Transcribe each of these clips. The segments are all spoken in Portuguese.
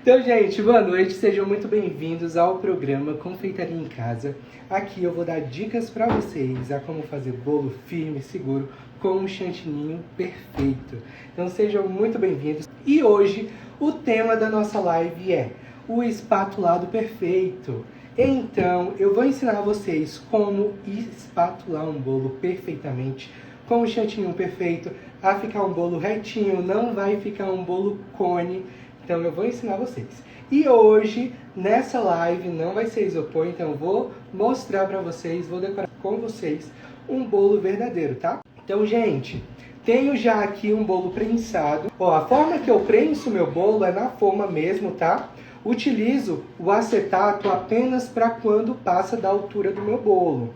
Então, gente, boa noite, sejam muito bem-vindos ao programa Confeitaria em Casa. Aqui eu vou dar dicas para vocês a como fazer bolo firme e seguro com um chantininho perfeito. Então, sejam muito bem-vindos. E hoje, o tema da nossa live é o espatulado perfeito. Então, eu vou ensinar vocês como espatular um bolo perfeitamente, com o chantininho perfeito, a ficar um bolo retinho, não vai ficar um bolo cone. Então eu vou ensinar vocês. E hoje, nessa live, não vai ser isopor, então eu vou mostrar pra vocês, vou decorar com vocês um bolo verdadeiro, tá? Então, gente, tenho já aqui um bolo prensado. Ó, a forma que eu prenso meu bolo é na forma mesmo, tá? Utilizo o acetato apenas para quando passa da altura do meu bolo.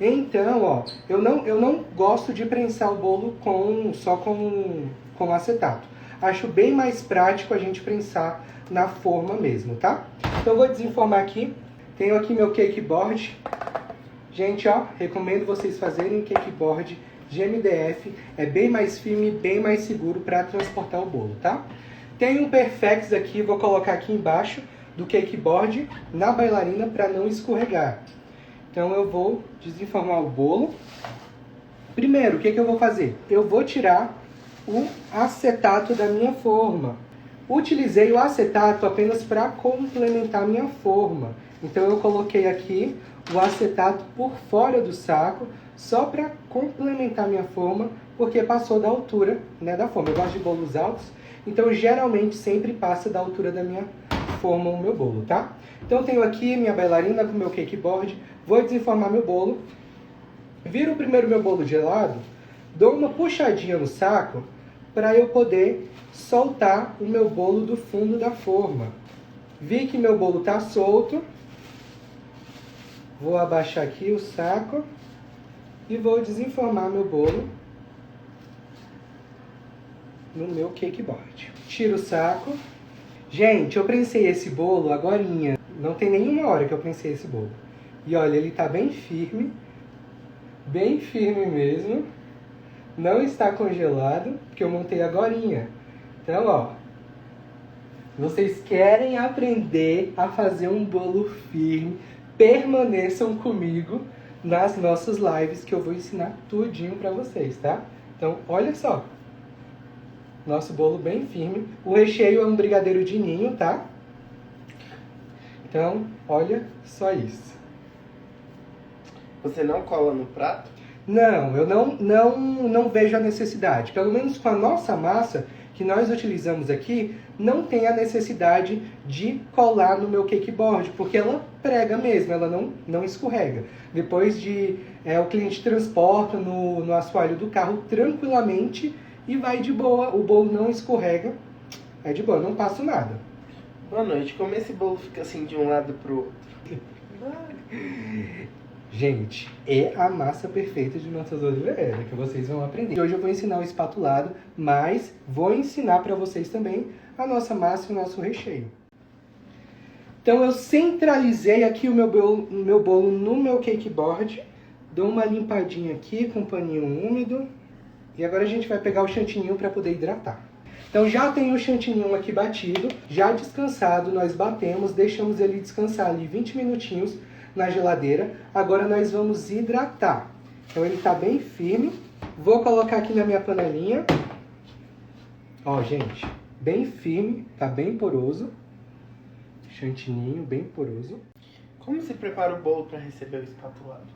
Então, ó, eu não gosto de prensar o bolo só com acetato. Acho bem mais prático a gente prensar na forma mesmo, tá? Então eu vou desenformar aqui. Tenho aqui meu cake board. Gente, ó, recomendo vocês fazerem cake board de MDF. É bem mais firme, bem mais seguro para transportar o bolo, tá? Tenho um Perfex aqui, vou colocar aqui embaixo do cake board na bailarina para não escorregar. Então eu vou desenformar o bolo. Primeiro, o que eu vou fazer? Eu vou tirar o acetato da minha forma. Utilizei o acetato apenas para complementar a minha forma. Então eu coloquei aqui o acetato por fora do saco, só para complementar a minha forma, porque passou da altura, né, da forma. Eu gosto de bolos altos, então geralmente sempre passa da altura da minha forma o meu bolo, tá? Então eu tenho aqui minha bailarina com meu cake board, vou desenformar meu bolo, viro primeiro meu bolo de lado, dou uma puxadinha no saco para eu poder soltar o meu bolo do fundo da forma. Vi que meu bolo está solto, vou abaixar aqui o saco e vou desenformar meu bolo no meu cake board. Tiro o saco. Gente, eu prensei esse bolo agorinha, não tem nenhuma hora que eu prensei esse bolo. E olha, ele está bem firme mesmo. Não está congelado, porque eu montei agorinha. Então, ó, vocês querem aprender a fazer um bolo firme, permaneçam comigo nas nossas lives que eu vou ensinar tudinho pra vocês, tá? Então, olha só. Nosso bolo bem firme. O recheio é um brigadeiro de ninho, tá? Então, olha só isso. Você não cola no prato? Não, eu não vejo a necessidade. Pelo menos com a nossa massa que nós utilizamos aqui, não tem a necessidade de colar no meu cake board, porque ela prega mesmo, ela não escorrega. Depois o cliente transporta no assoalho do carro tranquilamente e vai de boa, o bolo não escorrega, é de boa, não passo nada. Boa noite, como esse bolo fica assim de um lado pro outro? Gente, é a massa perfeita de Nossa Oliveira que vocês vão aprender. Hoje eu vou ensinar o espatulado, mas vou ensinar para vocês também a nossa massa e o nosso recheio. Então eu centralizei aqui o meu bolo no meu cake board, dou uma limpadinha aqui com um paninho úmido e agora a gente vai pegar o chantininho para poder hidratar. Então já tenho o chantininho aqui batido, já descansado, nós batemos, deixamos ele descansar ali 20 minutinhos na geladeira. Agora nós vamos hidratar. Então ele está bem firme. Vou colocar aqui na minha panelinha. Ó, gente, bem firme, tá bem poroso. Chantininho, bem poroso. Como se prepara o bolo para receber o espatulado?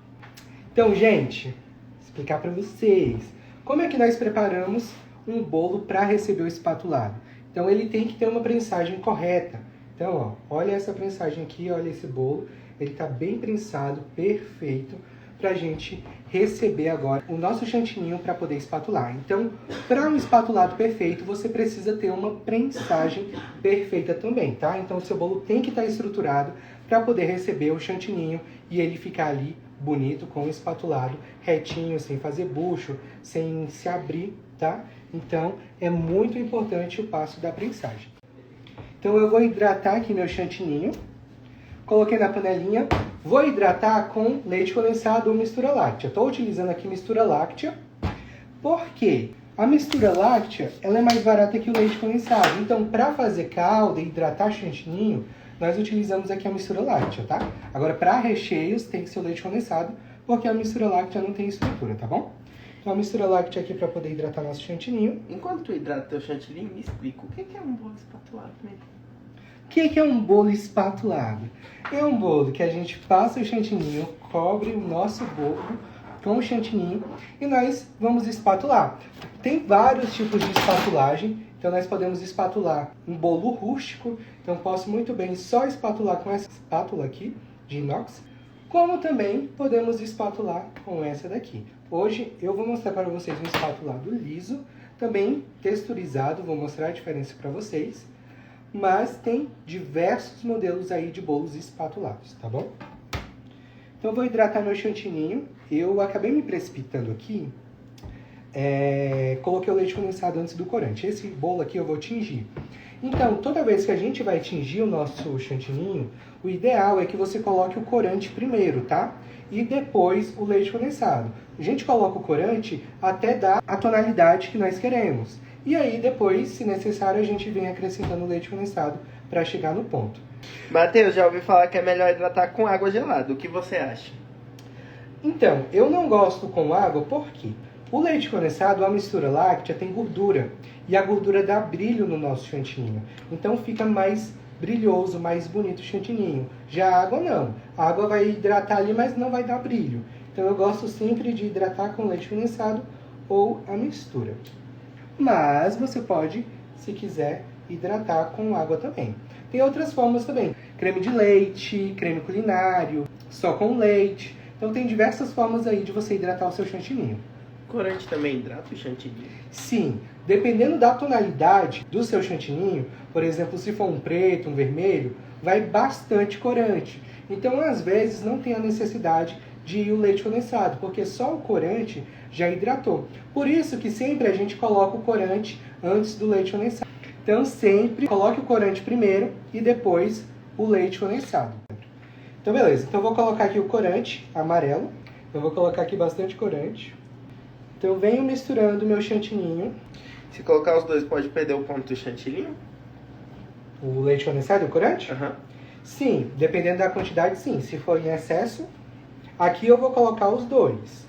Então, gente, explicar para vocês. Como é que nós preparamos um bolo para receber o espatulado? Então ele tem que ter uma prensagem correta. Então, ó, olha essa prensagem aqui, olha esse bolo. Ele está bem prensado, perfeito, para a gente receber agora o nosso chantininho para poder espatular. Então, para um espatulado perfeito, você precisa ter uma prensagem perfeita também, tá? Então, o seu bolo tem que estar estruturado para poder receber o chantininho e ele ficar ali bonito com o espatulado retinho, sem fazer bucho, sem se abrir, tá? Então, é muito importante o passo da prensagem. Então, eu vou hidratar aqui meu chantininho. Coloquei na panelinha, vou hidratar com leite condensado ou mistura láctea. Estou utilizando aqui mistura láctea. Por quê? A mistura láctea, ela é mais barata que o leite condensado. Então, para fazer calda e hidratar chantininho, nós utilizamos aqui a mistura láctea, tá? Agora, para recheios, tem que ser o leite condensado, porque a mistura láctea não tem estrutura, tá bom? Então, a mistura láctea aqui para poder hidratar nosso chantininho. Enquanto tu hidrata teu chantilly, me explica o que é um bolo espatulado mesmo? O que é um bolo espatulado? É um bolo que a gente passa o chantininho, cobre o nosso bolo com o chantininho e nós vamos espatular. Tem vários tipos de espatulagem, então nós podemos espatular um bolo rústico, então posso muito bem só espatular com essa espátula aqui, de inox, como também podemos espatular com essa daqui. Hoje eu vou mostrar para vocês um espatulado liso, também texturizado, vou mostrar a diferença para vocês, mas tem diversos modelos aí de bolos espatulados, tá bom? Então eu vou hidratar meu chantininho. Eu acabei me precipitando aqui. Coloquei o leite condensado antes do corante. Esse bolo aqui eu vou tingir. Então, toda vez que a gente vai tingir o nosso chantininho, o ideal é que você coloque o corante primeiro, tá? E depois o leite condensado. A gente coloca o corante até dar a tonalidade que nós queremos. E aí depois, se necessário, a gente vem acrescentando o leite condensado para chegar no ponto. Matheus, já ouvi falar que é melhor hidratar com água gelada. O que você acha? Então, eu não gosto com água porque o leite condensado, a mistura láctea, tem gordura. E a gordura dá brilho no nosso chantininho. Então fica mais brilhoso, mais bonito o chantininho. Já a água não. A água vai hidratar ali, mas não vai dar brilho. Então eu gosto sempre de hidratar com leite condensado ou a mistura. Mas você pode, se quiser, hidratar com água também. Tem outras formas também. Creme de leite, creme culinário, só com leite. Então tem diversas formas aí de você hidratar o seu chantininho. Corante também hidrata o chantilly? Sim, dependendo da tonalidade do seu chantininho, por exemplo, se for um preto, um vermelho, vai bastante corante. Então, às vezes, não tem a necessidade de ir o leite condensado, porque só o corante já hidratou. Por isso que sempre a gente coloca o corante antes do leite condensado. Então, sempre coloque o corante primeiro e depois o leite condensado. Então, beleza. Então, eu vou colocar aqui o corante amarelo. Eu vou colocar aqui bastante corante. Então, eu venho misturando o meu chantininho. Se colocar os dois, pode perder o ponto do chantilly? O leite condensado e o corante? Aham. Sim, dependendo da quantidade, sim. Se for em excesso, aqui eu vou colocar os dois.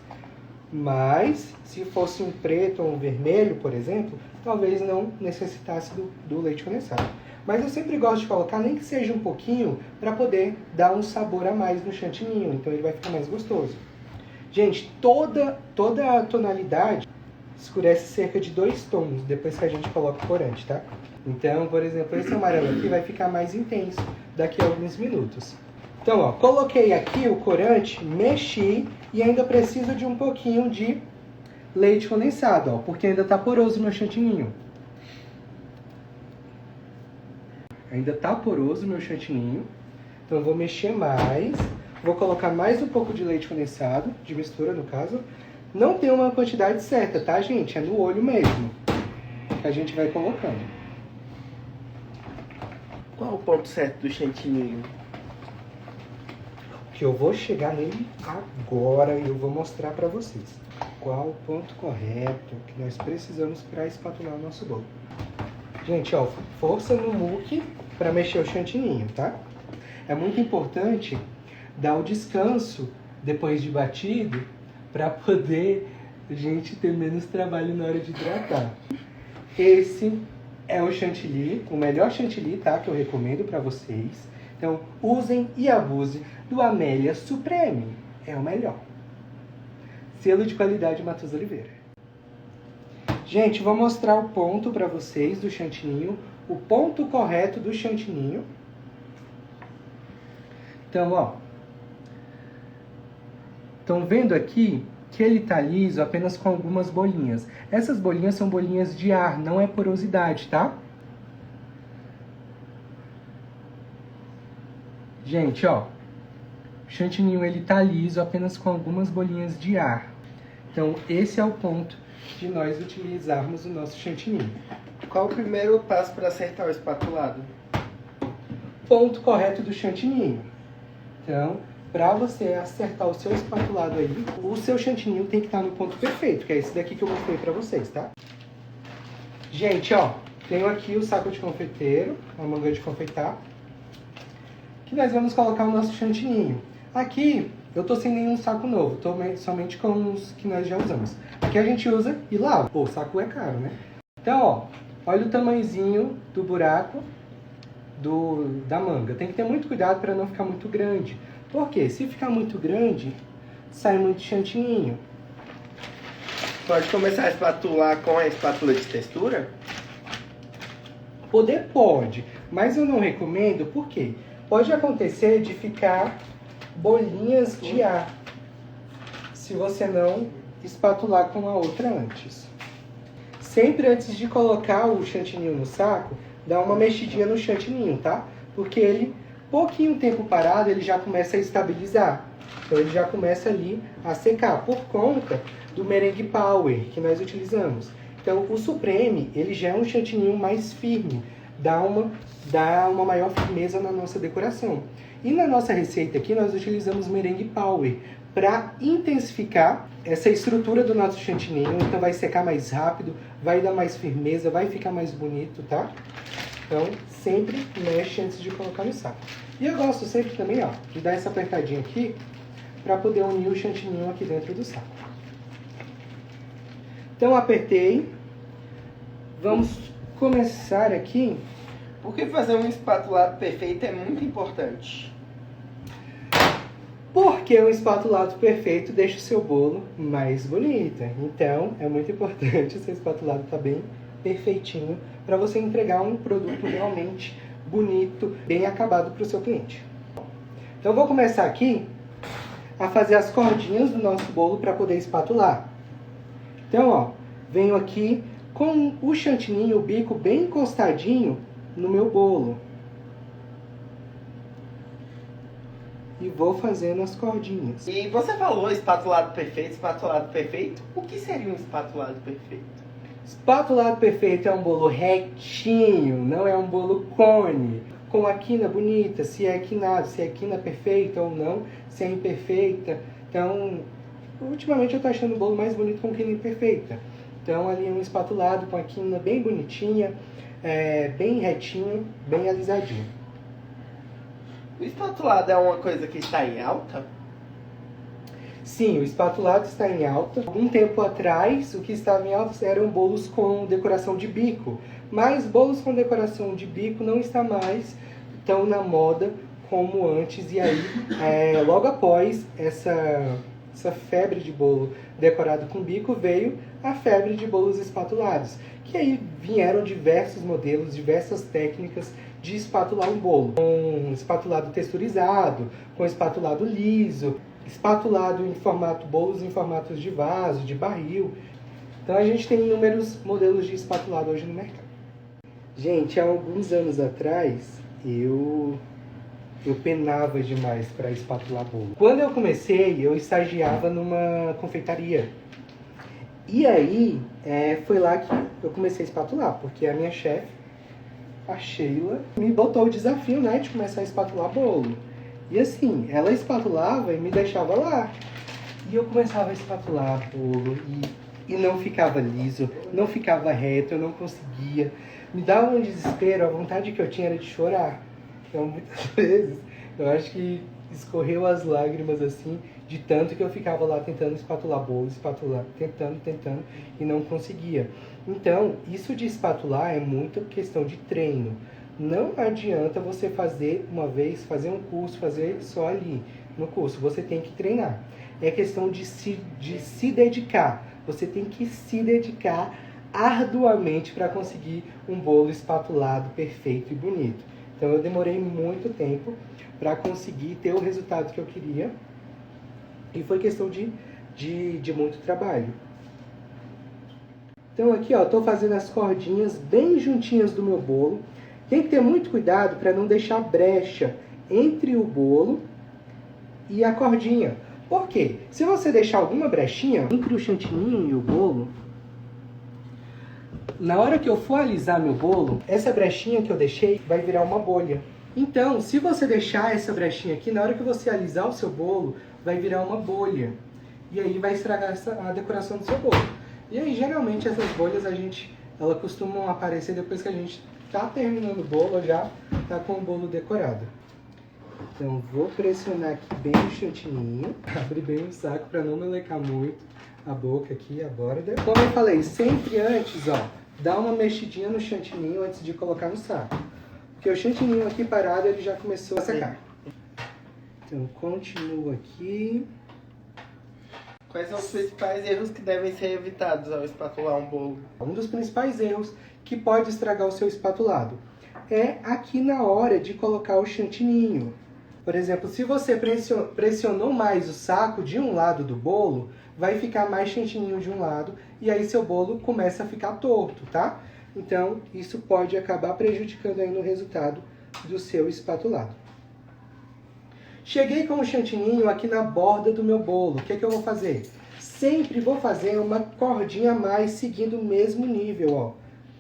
Mas, se fosse um preto ou um vermelho, por exemplo, talvez não necessitasse do leite condensado. Mas eu sempre gosto de colocar, nem que seja um pouquinho, para poder dar um sabor a mais no chantininho. Então ele vai ficar mais gostoso. Gente, toda a tonalidade escurece cerca de 2 tons depois que a gente coloca o corante, tá? Então, por exemplo, esse amarelo aqui vai ficar mais intenso daqui a alguns minutos. Então, ó, coloquei aqui o corante, mexi e ainda preciso de um pouquinho de leite condensado, ó, porque ainda tá poroso o meu chantininho. Ainda tá poroso o meu chantininho, então eu vou mexer mais. Vou colocar mais um pouco de leite condensado, de mistura no caso. Não tem uma quantidade certa, tá, gente? É no olho mesmo que a gente vai colocando. Qual o ponto certo do chantilly? Que eu vou chegar nele agora e eu vou mostrar pra vocês qual o ponto correto que nós precisamos para espatular o nosso bolo. Gente, ó, força no muque para mexer o chantininho, tá? É muito importante dar o descanso depois de batido para poder a gente ter menos trabalho na hora de hidratar. Esse é o chantilly, o melhor chantilly, tá? Que eu recomendo para vocês. Então, usem e abusem do Amélia Supreme. É o melhor. Selo de qualidade Matheus Oliveira. Gente, vou mostrar o ponto para vocês do chantininho. O ponto correto do chantininho. Então, ó. Estão vendo aqui que ele tá liso apenas com algumas bolinhas. Essas bolinhas são bolinhas de ar, não é porosidade, tá? Gente, ó. O chantininho ele tá liso apenas com algumas bolinhas de ar. Então, esse é o ponto de nós utilizarmos o nosso chantininho. Qual o primeiro passo para acertar o espatulado? Ponto correto do chantininho. Então, para você acertar o seu espatulado aí, o seu chantininho tem que estar no ponto perfeito, que é esse daqui que eu mostrei para vocês, tá? Gente, ó, tenho aqui o saco de confeiteiro, a manga de confeitar, que nós vamos colocar o nosso chantininho. Aqui eu tô sem nenhum saco novo, tô somente com os que nós já usamos. Aqui a gente usa e lava. Pô, o saco é caro, né? Então, ó, olha o tamanhozinho do buraco da manga. Tem que ter muito cuidado para não ficar muito grande. Porque se ficar muito grande, sai muito chantininho. Pode começar a espatular com a espátula de textura? Poder pode, mas eu não recomendo porque pode acontecer de ficar bolinhas de ar se você não espatular com a outra antes. Sempre antes de colocar o chantininho no saco, dá uma mexidinha no chantininho, tá? Porque ele, pouquinho tempo parado, ele já começa a estabilizar. Então ele já começa ali a secar, por conta do merengue power que nós utilizamos. Então o Supreme, ele já é um chantininho mais firme, dá uma maior firmeza na nossa decoração. E na nossa receita aqui, nós utilizamos merengue power para intensificar essa estrutura do nosso chantininho. Então vai secar mais rápido, vai dar mais firmeza, vai ficar mais bonito, tá? Então sempre mexe antes de colocar no saco. E eu gosto sempre também, ó, de dar essa apertadinha aqui para poder unir o chantininho aqui dentro do saco. Então apertei. Vamos começar aqui. Por que fazer um espatulado perfeito é muito importante? Porque um espatulado perfeito deixa o seu bolo mais bonito. Então, é muito importante o seu espatulado estar bem perfeitinho para você entregar um produto realmente bonito, bem acabado para o seu cliente. Então, eu vou começar aqui a fazer as cordinhas do nosso bolo para poder espatular. Então, ó, venho aqui com o chantininho, o bico bem encostadinho no meu bolo. E vou fazendo as cordinhas. E você falou espatulado perfeito, espatulado perfeito. O que seria um espatulado perfeito? Espatulado perfeito é um bolo retinho, não é um bolo cone. Com a quina bonita, se é quinado, se é quina perfeita ou não, se é imperfeita. Então, ultimamente eu tô achando o bolo mais bonito com quina imperfeita. Então, ali um espatulado com a quina bem bonitinha, bem retinho, bem alisadinho. O espatulado é uma coisa que está em alta? Sim, o espatulado está em alta. Algum tempo atrás, o que estava em alta eram bolos com decoração de bico. Mas bolos com decoração de bico não está mais tão na moda como antes. E aí, logo após essa febre de bolo decorado com bico, veio a febre de bolos espatulados. Que aí vieram diversos modelos, diversas técnicas de espatular um bolo. Com espatulado texturizado, com espatulado liso, espatulado em bolos em formatos de vaso, de barril. Então a gente tem inúmeros modelos de espatulado hoje no mercado. Gente, há alguns anos atrás, eu penava demais para espatular bolo. Quando eu comecei, eu estagiava numa confeitaria. E aí, foi lá que eu comecei a espatular, porque a minha chefe, a Sheila, me botou o desafio, né, de começar a espatular bolo. E assim, ela espatulava e me deixava lá. E eu começava a espatular bolo e não ficava liso, não ficava reto, eu não conseguia. Me dava um desespero, a vontade que eu tinha era de chorar. Então, muitas vezes, eu acho que escorreu as lágrimas assim, de tanto que eu ficava lá tentando espatular bolo, espatular, tentando e não conseguia. Então, isso de espatular é muito questão de treino. Não adianta você fazer uma vez, fazer um curso, fazer só ali no curso. Você tem que treinar. É questão de se dedicar. Você tem que se dedicar arduamente para conseguir um bolo espatulado perfeito e bonito. Então eu demorei muito tempo para conseguir ter o resultado que eu queria. E foi questão de muito trabalho. Então aqui, ó, estou fazendo as cordinhas bem juntinhas do meu bolo. Tem que ter muito cuidado para não deixar brecha entre o bolo e a cordinha. Por quê? Se você deixar alguma brechinha entre o chantininho e o bolo, na hora que eu for alisar meu bolo, essa brechinha que eu deixei vai virar uma bolha. Então, se você deixar essa brechinha aqui, na hora que você alisar o seu bolo, vai virar uma bolha. E aí vai estragar a decoração do seu bolo. E aí, geralmente, essas bolhas a gente ela costuma aparecer depois que a gente tá terminando o bolo, já tá com o bolo decorado. Então vou pressionar aqui bem o chantininho, abrir bem o saco para não melecar muito a boca aqui, a borda. Como eu falei, sempre antes, ó, dá uma mexidinha no chantininho antes de colocar no saco. Porque o chantininho aqui parado, ele já começou a secar. Então continua aqui. Quais são os principais erros que devem ser evitados ao espatular um bolo? Um dos principais erros que pode estragar o seu espatulado é aqui na hora de colocar o chantininho. Por exemplo, se você pressionou mais o saco de um lado do bolo, vai ficar mais chantininho de um lado e aí seu bolo começa a ficar torto, tá? Então, isso pode acabar prejudicando aí no resultado do seu espatulado. Cheguei com o chantininho aqui na borda do meu bolo. O que eu vou fazer? Sempre vou fazer uma cordinha a mais seguindo o mesmo nível, ó,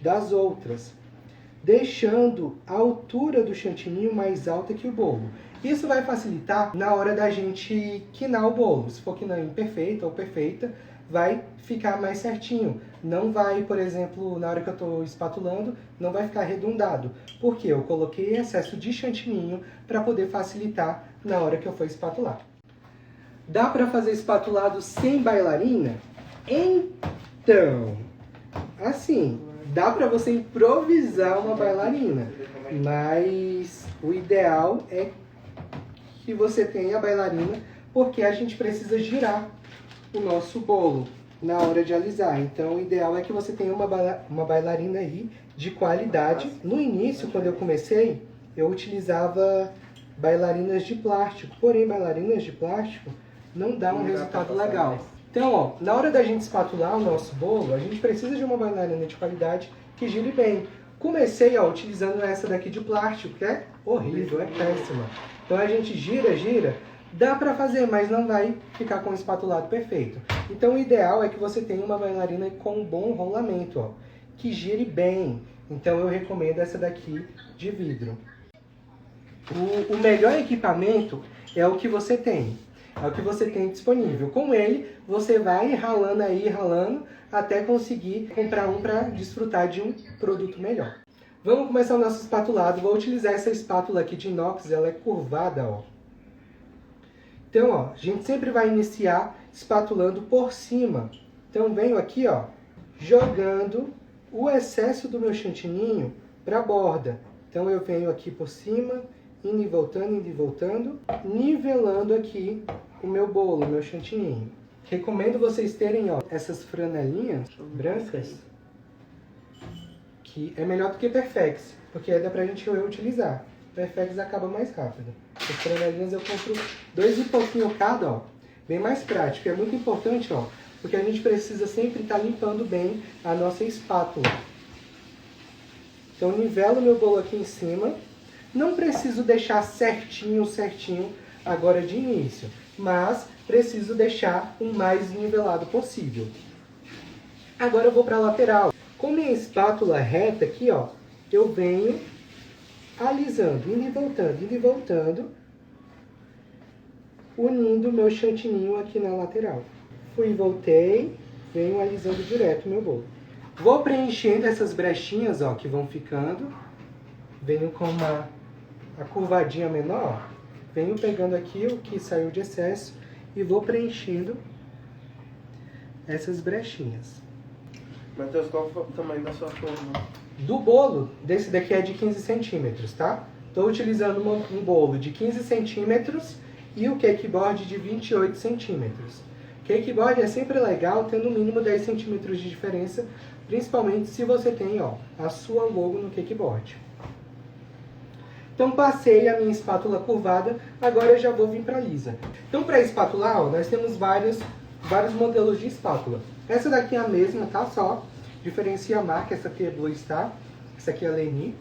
das outras, deixando a altura do chantininho mais alta que o bolo. Isso vai facilitar na hora da gente quinar o bolo. Se for quinar imperfeita ou perfeita, vai ficar mais certinho. Não vai, por exemplo, na hora que eu estou espatulando, não vai ficar arredondado. Porque eu coloquei excesso de chantininho para poder facilitar na hora que eu for espatular. Dá para fazer espatulado sem bailarina? Então, assim, dá para você improvisar uma bailarina, mas o ideal é que você tenha a bailarina, porque a gente precisa girar o nosso bolo na hora de alisar. Então, o ideal é que você tenha uma bailarina aí de qualidade. No início, quando eu comecei, eu utilizava bailarinas de plástico, porém, bailarinas de plástico não dá um resultado legal. Então, ó, na hora da gente espatular o nosso bolo, a gente precisa de uma bailarina de qualidade que gire bem. Comecei, ó, utilizando essa daqui de plástico, que é horrível, é péssima. Então a gente gira, dá pra fazer, mas não vai ficar com o espatulado perfeito. Então o ideal é que você tenha uma bailarina com um bom rolamento, ó, que gire bem. Então eu recomendo essa daqui de vidro. O melhor equipamento é o que você tem. É o que você tem disponível. Com ele, você vai ralando aí, ralando, até conseguir comprar um para desfrutar de um produto melhor. Vamos começar o nosso espatulado. Vou utilizar essa espátula aqui de inox, ela é curvada, ó. Então, ó, a gente sempre vai iniciar espatulando por cima. Então, venho aqui, ó, jogando o excesso do meu chantininho para a borda. Então, eu venho aqui por cima, indo e voltando, nivelando aqui o meu bolo, o meu chantininho. Recomendo vocês terem, ó, essas franelinhas brancas, que é melhor do que Perfex, porque aí dá pra gente reutilizar. Perfex acaba mais rápido. As franelinhas eu compro 2 e pouquinho cada, ó, bem mais prático. É muito importante, ó, porque a gente precisa sempre estar limpando bem a nossa espátula. Então nivelo meu bolo aqui em cima. Não preciso deixar certinho agora de início, mas preciso deixar o mais nivelado possível. Agora eu vou para a lateral. Com minha espátula reta aqui, ó, eu venho alisando, indo e voltando, unindo o meu chantininho aqui na lateral. Fui e voltei, venho alisando direto o meu bolo. Vou preenchendo essas brechinhas, ó, que vão ficando. Venho com a curvadinha menor, venho pegando aqui o que saiu de excesso e vou preenchendo essas brechinhas. Matheus, qual foi o tamanho da sua forma? Do bolo, desse daqui é de 15 centímetros, tá? Estou utilizando um bolo de 15 centímetros e o cakeboard de 28 centímetros. Cakeboard é sempre legal, tendo no mínimo 10 centímetros de diferença, principalmente se você tem, ó, a sua logo no cakeboard. Então passei a minha espátula curvada, agora eu já vou vir para lisa. Então para espatular, ó, nós temos vários modelos de espátula. Essa daqui é a mesma, tá? Só diferencia a marca. Essa aqui é Blue Star, essa aqui é a Leni.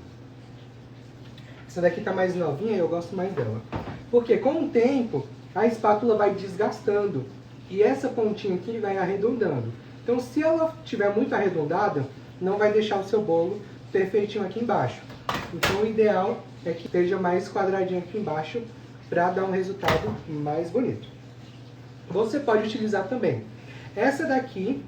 Essa daqui tá mais novinha e eu gosto mais dela. Porque com o tempo a espátula vai desgastando e essa pontinha aqui vai arredondando. Então se ela estiver muito arredondada, não vai deixar o seu bolo perfeitinho aqui embaixo. Então o ideal é que esteja mais quadradinho aqui embaixo para dar um resultado mais bonito. Você pode utilizar também. Essa daqui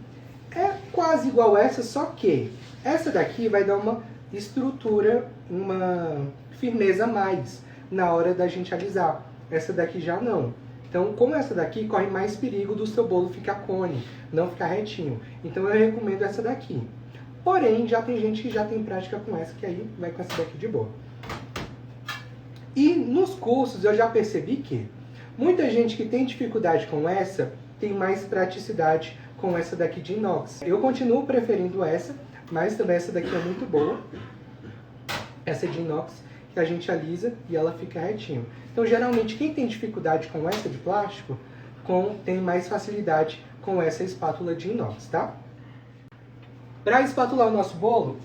É quase igual essa, só que essa daqui vai dar uma estrutura, uma firmeza a mais na hora da gente alisar. Essa daqui já não. Então, como essa daqui, corre mais perigo do seu bolo ficar cone, não ficar retinho. Então, eu recomendo essa daqui. Porém, já tem gente que já tem prática com essa, que aí vai com essa daqui de boa. E nos cursos, eu já percebi que muita gente que tem dificuldade com essa, tem mais praticidade com essa daqui de inox. Eu continuo preferindo essa, mas também essa daqui é muito boa. Essa de inox, que a gente alisa e ela fica retinho. Então, geralmente, quem tem dificuldade com essa de plástico, tem mais facilidade com essa espátula de inox, tá? Para espatular o nosso bolo,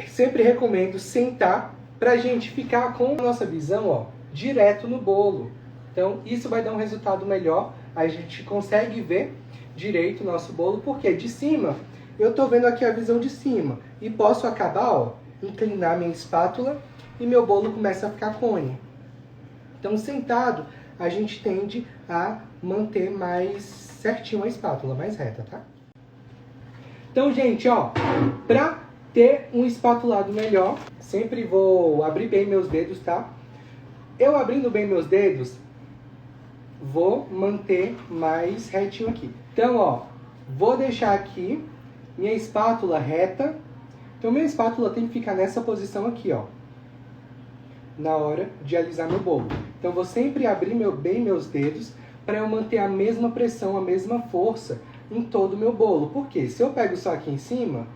sempre recomendo sentar para a gente ficar com a nossa visão, ó, direto no bolo. Então, isso vai dar um resultado melhor. A gente consegue ver direito o nosso bolo, porque de cima, eu estou vendo aqui a visão de cima. E posso acabar, ó, inclinar minha espátula e meu bolo começa a ficar cone. Então, sentado, a gente tende a manter mais certinho a espátula, mais reta, tá? Então, gente, ó, para ter um espatulado melhor, sempre vou abrir bem meus dedos, tá? Eu abrindo bem meus dedos, vou manter mais retinho aqui. Então, ó, vou deixar aqui minha espátula reta. Então, minha espátula tem que ficar nessa posição aqui, ó, na hora de alisar meu bolo. Então, vou sempre abrir bem meus dedos para eu manter a mesma pressão, a mesma força em todo o meu bolo. Porque se eu pego só aqui em cima,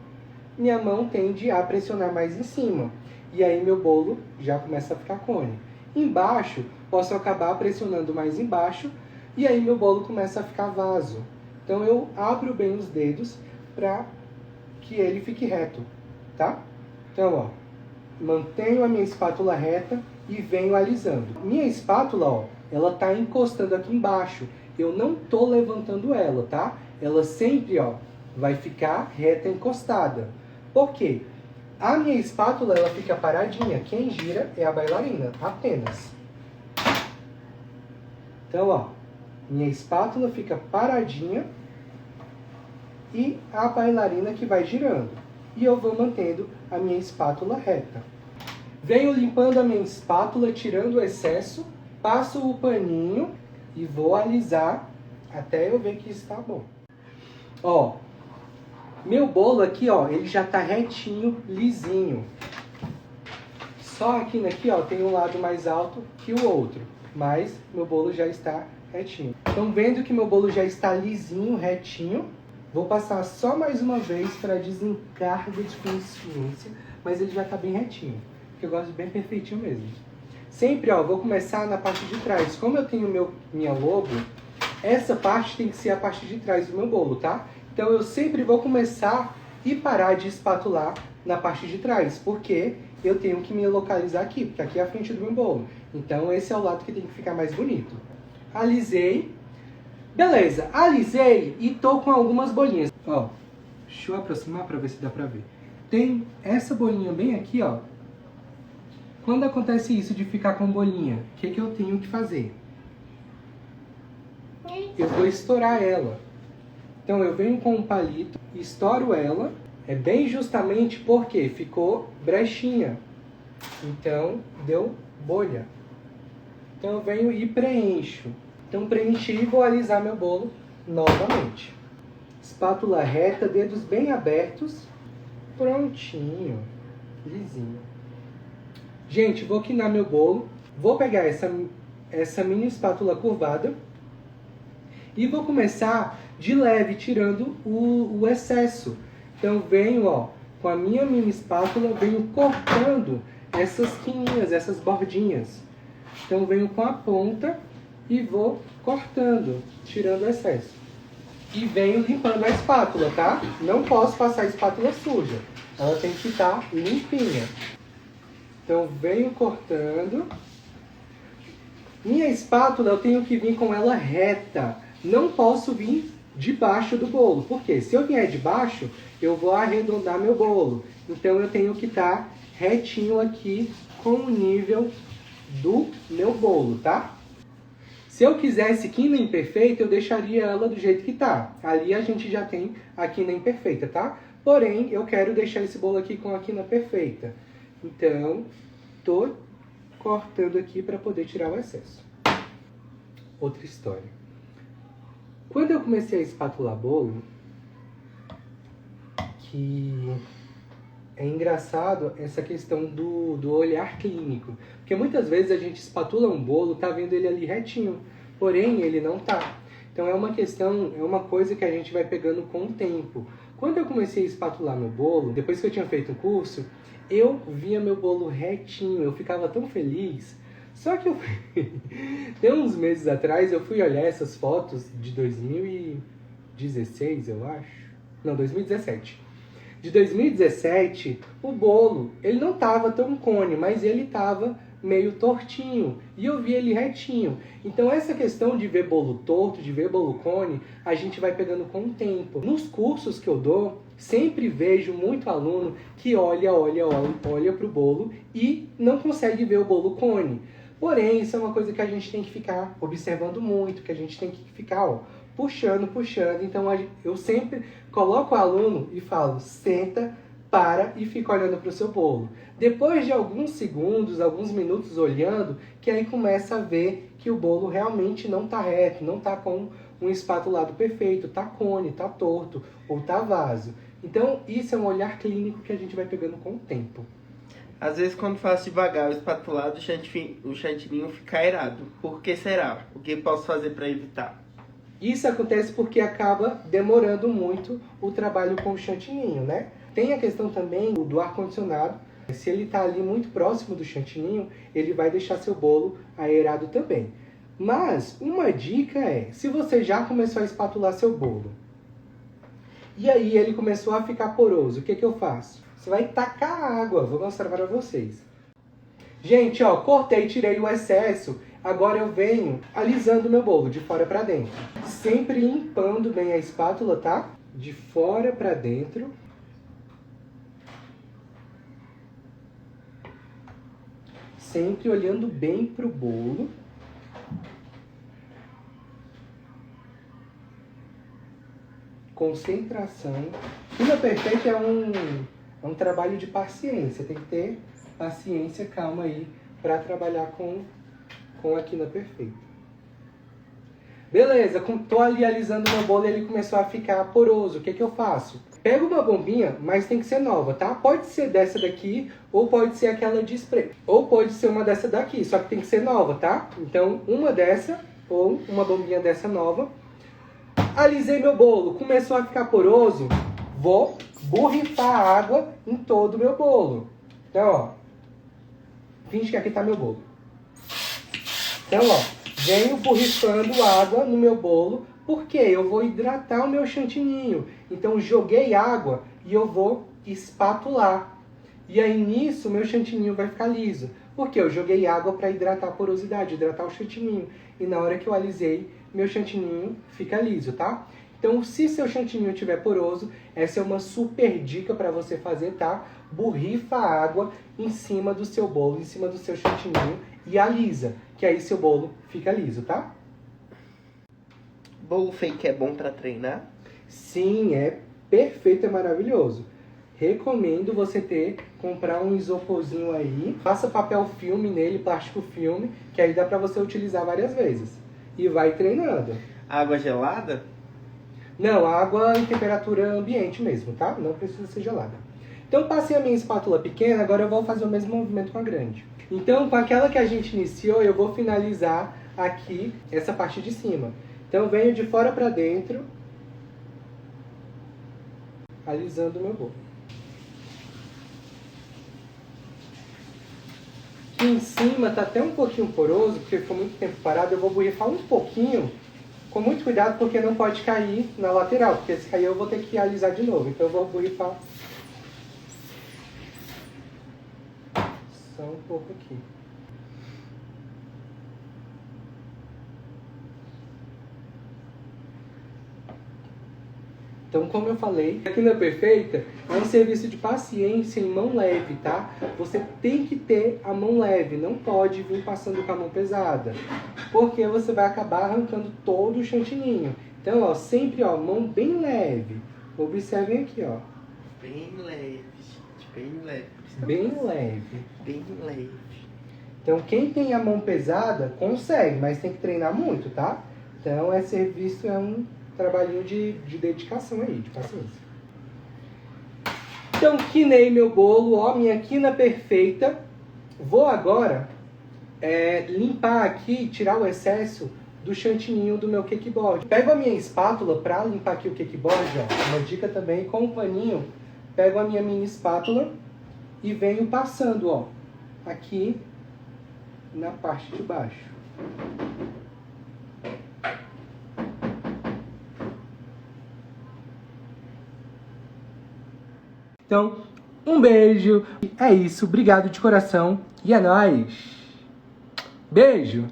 minha mão tende a pressionar mais em cima. E aí meu bolo já começa a ficar cone. Embaixo, posso acabar pressionando mais embaixo e aí meu bolo começa a ficar vaso. Então eu abro bem os dedos para que ele fique reto, tá? Então, ó, mantenho a minha espátula reta e venho alisando. Minha espátula, ó, ela tá encostando aqui embaixo. Eu não tô levantando ela, tá? Ela sempre, ó, vai ficar reta encostada. Por quê? A minha espátula, ela fica paradinha. Quem gira é a bailarina, apenas. Então, ó, minha espátula fica paradinha e a bailarina que vai girando. E eu vou mantendo a minha espátula reta. Venho limpando a minha espátula, tirando o excesso, passo o paninho e vou alisar até eu ver que está bom. Ó, meu bolo aqui, ó, ele já tá retinho, lisinho. Só aqui, ó, tem um lado mais alto que o outro, mas meu bolo já está retinho. Então, vendo que meu bolo já está lisinho, retinho, vou passar só mais uma vez para desencargo de consciência, mas ele já tá bem retinho, porque eu gosto bem perfeitinho mesmo. Sempre, ó, vou começar na parte de trás. Como eu tenho minha logo, essa parte tem que ser a parte de trás do meu bolo, tá? Então eu sempre vou começar e parar de espatular na parte de trás, porque eu tenho que me localizar aqui, porque aqui é a frente do meu bolo. Então esse é o lado que tem que ficar mais bonito. Alisei. Beleza, alisei e tô com algumas bolinhas. Ó, deixa eu aproximar para ver se dá pra ver. Tem essa bolinha bem aqui, ó. Quando acontece isso de ficar com bolinha, o que eu tenho que fazer? Eu vou estourar ela. Então eu venho com um palito, estouro ela. É bem justamente porque ficou brechinha. Então deu bolha. Então eu venho e preencho. Então preenchi e vou alisar meu bolo novamente. Espátula reta, dedos bem abertos. Prontinho. Lisinho. Gente, vou quinar meu bolo. Vou pegar essa mini espátula curvada. E vou começar de leve, tirando o excesso. Então venho, ó, com a minha mini espátula, venho cortando essas quininhas, essas bordinhas. Então venho com a ponta e vou cortando, tirando o excesso. E venho limpando a espátula, tá? Não posso passar a espátula suja. Ela tem que estar limpinha. Então venho cortando. Minha espátula eu tenho que vir com ela reta. Não posso vir debaixo do bolo. Por quê? Se eu vier de baixo, eu vou arredondar meu bolo. Então eu tenho que estar retinho aqui com o nível do meu bolo, tá? Se eu quisesse quina imperfeita, eu deixaria ela do jeito que tá. Ali a gente já tem a quina imperfeita, tá? Porém, eu quero deixar esse bolo aqui com a quina perfeita. Então, tô cortando aqui para poder tirar o excesso. Outra história. Quando eu comecei a espatular bolo, que é engraçado essa questão do olhar clínico. Porque muitas vezes a gente espatula um bolo, tá vendo ele ali retinho, porém ele não tá. Então é uma questão, é uma coisa que a gente vai pegando com o tempo. Quando eu comecei a espatular meu bolo, depois que eu tinha feito o curso, eu via meu bolo retinho, eu ficava tão feliz. Só que tem uns meses atrás eu fui olhar essas fotos de 2016, eu acho. Não, 2017. De 2017, o bolo, ele não tava tão cone, mas ele tava meio tortinho. E eu vi ele retinho. Então essa questão de ver bolo torto, de ver bolo cone, a gente vai pegando com o tempo. Nos cursos que eu dou, sempre vejo muito aluno que olha pro bolo e não consegue ver o bolo cone. Porém, isso é uma coisa que a gente tem que ficar observando muito, que a gente tem que ficar, puxando. Então, eu sempre coloco o aluno e falo, senta, para e fica olhando para o seu bolo. Depois de alguns segundos, alguns minutos olhando, que aí começa a ver que o bolo realmente não está reto, não está com um espatulado perfeito, está cone, está torto ou está vaso. Então, isso é um olhar clínico que a gente vai pegando com o tempo. Às vezes, quando faço devagar o espatulado, o chantininho fica aerado. Por que será? O que posso fazer para evitar? Isso acontece porque acaba demorando muito o trabalho com o chantininho, né? Tem a questão também do ar-condicionado. Se ele está ali muito próximo do chantininho, ele vai deixar seu bolo aerado também. Mas uma dica é, se você já começou a espatular seu bolo, e aí ele começou a ficar poroso, o que eu faço? Você vai tacar água, vou mostrar para vocês. Gente, ó, cortei, tirei o excesso. Agora eu venho alisando meu bolo de fora para dentro. Sempre limpando bem a espátula, tá? De fora para dentro. Sempre olhando bem pro bolo. Concentração. Quina perfeita é um trabalho de paciência. Tem que ter paciência, calma aí, para trabalhar com a quina perfeita. Beleza, tô ali alisando meu bolo e ele começou a ficar poroso. O que eu faço? Pego uma bombinha, mas tem que ser nova, tá? Pode ser dessa daqui, ou pode ser aquela de spray. Ou pode ser uma dessa daqui, só que tem que ser nova, tá? Então, uma dessa, ou uma bombinha dessa nova. Alisei meu bolo, começou a ficar poroso, vou borrifar água em todo o meu bolo. Então, ó, finge que aqui tá meu bolo. Então, ó, venho borrifando água no meu bolo, porque eu vou hidratar o meu chantininho. Então, joguei água e eu vou espatular. E aí, nisso, o meu chantininho vai ficar liso. Porque eu joguei água para hidratar a porosidade, hidratar o chantininho. E na hora que eu alisei, meu chantininho fica liso, tá? Então, se seu chantininho estiver poroso, essa é uma super dica para você fazer, tá? Borrifa a água em cima do seu bolo, em cima do seu chantininho e alisa, que aí seu bolo fica liso, tá? Bolo fake é bom para treinar? Sim, é perfeito, é maravilhoso. Recomendo você comprar um isoporzinho aí, faça papel filme nele, plástico filme, que aí dá para você utilizar várias vezes. E vai treinando. Água gelada? Não, água em temperatura ambiente mesmo, tá? Não precisa ser gelada. Então, passei a minha espátula pequena, agora eu vou fazer o mesmo movimento com a grande. Então, com aquela que a gente iniciou, eu vou finalizar aqui essa parte de cima. Então, eu venho de fora para dentro, alisando o meu bolo. Aqui em cima tá até um pouquinho poroso, porque ficou muito tempo parado. Eu vou borrifar um pouquinho, com muito cuidado, porque não pode cair na lateral, porque se cair eu vou ter que alisar de novo. Então eu vou borrifar só um pouco aqui. Então, como eu falei, a quina perfeita é um serviço de paciência em mão leve, tá? Você tem que ter a mão leve, não pode vir passando com a mão pesada, porque você vai acabar arrancando todo o chantininho. Então, ó, sempre, ó, mão bem leve. Observem aqui, ó. Bem leve, gente, bem leve. Bem leve. Bem leve. Então, quem tem a mão pesada, consegue, mas tem que treinar muito, tá? Então, é serviço, é um trabalhinho de dedicação aí, de paciência. Então, quinei meu bolo, ó, minha quina perfeita. Vou agora limpar aqui, tirar o excesso do chantininho do meu cakeboard. Pego a minha espátula para limpar aqui o cakeboard, ó. Uma dica também, com o paninho, pego a minha mini espátula e venho passando, ó, aqui na parte de baixo. Então, um beijo. É isso, obrigado de coração e é nóis. Beijo!